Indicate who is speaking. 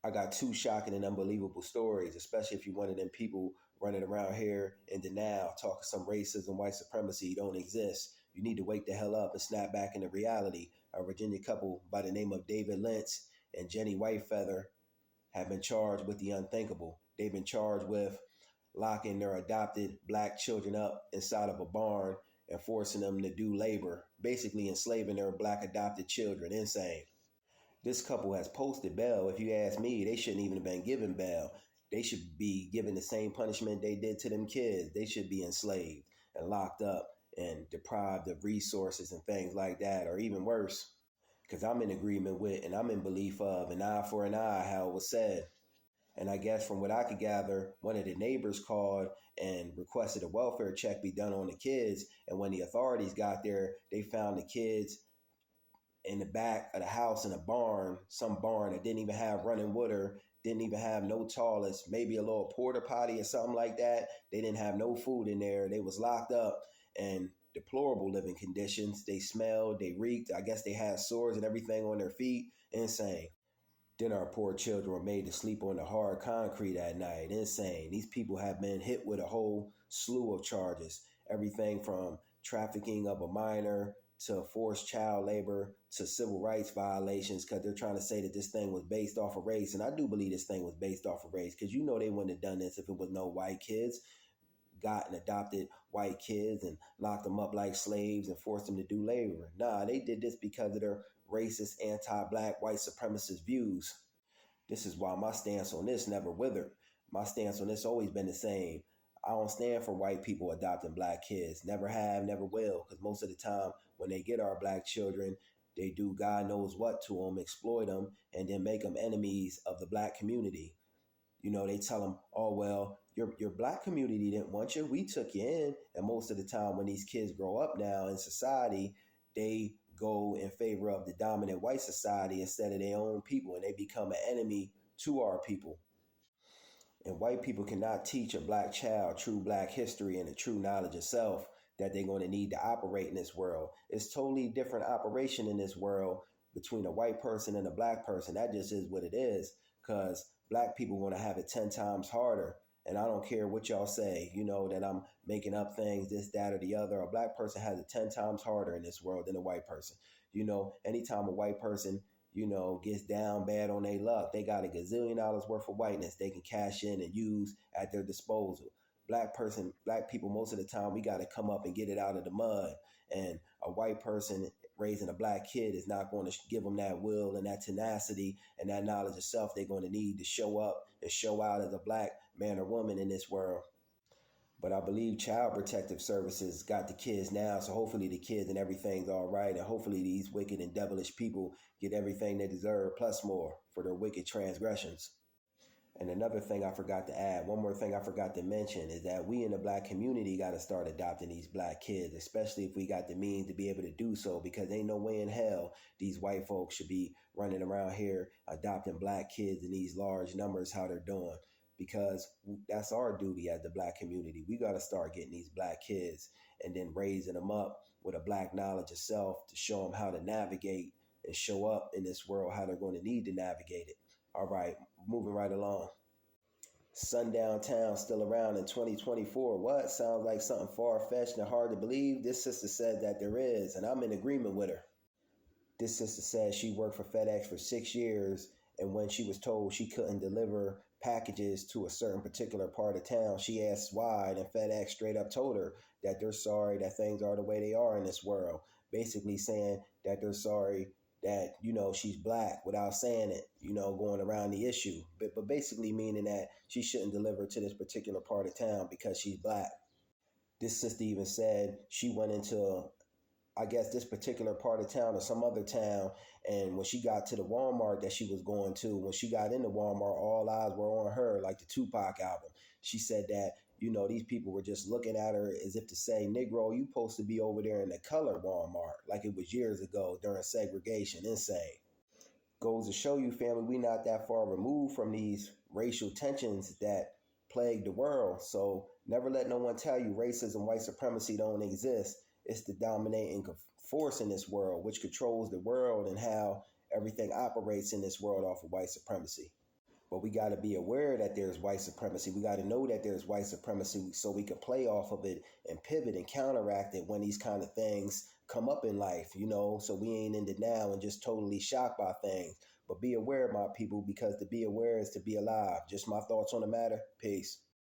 Speaker 1: I got two shocking and unbelievable stories, especially if you're one of them people running around here in denial, talking some racism, white supremacy don't exist. You need to wake the hell up and snap back into reality. A Virginia couple by the name of David Lentz and Jenny Whitefeather have been charged with the unthinkable. They've been charged with locking their adopted black children up inside of a barn and forcing them to do labor, basically enslaving their black adopted children. Insane. This couple has posted bail. If you ask me, they shouldn't even have been given bail. They should be given the same punishment they did to them kids. They should be enslaved and locked up and deprived of resources and things like that, or even worse. Because I'm in agreement with and I'm in belief of an eye for an eye, how it was said. And I guess from what I could gather, one of the neighbors called and requested a welfare check be done on the kids. And when the authorities got there, they found the kids in the back of the house in a barn, some barn that didn't even have running water, didn't even have no toilets, maybe a little porta potty or something like that. They didn't have no food in there. They was locked up in deplorable living conditions. They smelled, they reeked. I guess they had sores and everything on their feet. Insane. Then our poor children were made to sleep on the hard concrete at night. Insane. These people have been hit with a whole slew of charges. Everything from trafficking of a minor to forced child labor to civil rights violations, because they're trying to say that this thing was based off of race. And I do believe this thing was based off of race, because you know they wouldn't have done this if it was no white kids. Got and adopted white kids and locked them up like slaves and forced them to do labor. Nah, they did this because of their racist, anti-black, white supremacist views. This is why my stance on this never withered. My stance on this always been the same. I don't stand for white people adopting black kids. Never have, never will. Because most of the time when they get our black children, they do God knows what to them, exploit them, and then make them enemies of the black community. You know, they tell them, oh, well, your black community didn't want you. We took you in. And most of the time when these kids grow up now in society, they go in favor of the dominant white society instead of their own people. And they become an enemy to our people. And white people cannot teach a black child true black history and the true knowledge of self that they're going to need to operate in this world. It's totally different operation in this world between a white person and a black person. That just is what it is, because black people want to have it 10 times harder. And I don't care what y'all say, you know, that I'm making up things, this, that, or the other. A black person has it 10 times harder in this world than a white person. You know, anytime a white person, you know, gets down bad on their luck, they got a gazillion dollars worth of whiteness they can cash in and use at their disposal. Black people, most of the time, we got to come up and get it out of the mud. And a white person raising a black kid is not going to give them that will and that tenacity and that knowledge of self they're going to need to show up and show out as a black man or woman in this world. But I believe Child Protective Services got the kids now, so hopefully the kids and everything's all right, and hopefully these wicked and devilish people get everything they deserve, plus more, for their wicked transgressions. And another thing I forgot to add, one more thing I forgot to mention, is that we in the black community got to start adopting these black kids, especially if we got the means to be able to do so, because ain't no way in hell these white folks should be running around here adopting black kids in these large numbers how they're doing, because that's our duty as the black community. We got to start getting these black kids and then raising them up with a black knowledge of self to show them how to navigate and show up in this world how they're going to need to navigate it. All right, moving right along. Sundown Town still around in 2024. What? Sounds like something far-fetched and hard to believe. This sister said that there is, and I'm in agreement with her. This sister said she worked for FedEx for 6 years, and when she was told she couldn't deliver packages to a certain particular part of town, she asked why, and FedEx straight up told her that they're sorry that things are the way they are in this world. Basically saying that they're sorry that, you know, she's black without saying it, you know, going around the issue. But basically meaning that she shouldn't deliver to this particular part of town because she's black. This sister even said she went into, I guess, this particular part of town or some other town, and when she got to the Walmart that she was going to, when she got into Walmart, all eyes were on her, like the Tupac album. She said that, you know, these people were just looking at her as if to say, Negro, you supposed to be over there in the color Walmart, like it was years ago during segregation. Insane. Goes to show you, family, we not that far removed from these racial tensions that plague the world. So never let no one tell you racism, white supremacy don't exist. It's the dominating force in this world, which controls the world and how everything operates in this world off of white supremacy. But we got to be aware that there's white supremacy. We got to know that there's white supremacy so we can play off of it and pivot and counteract it when these kind of things come up in life, so we ain't in denial and just totally shocked by things. But be aware, my people, because to be aware is to be alive. Just my thoughts on the matter. Peace.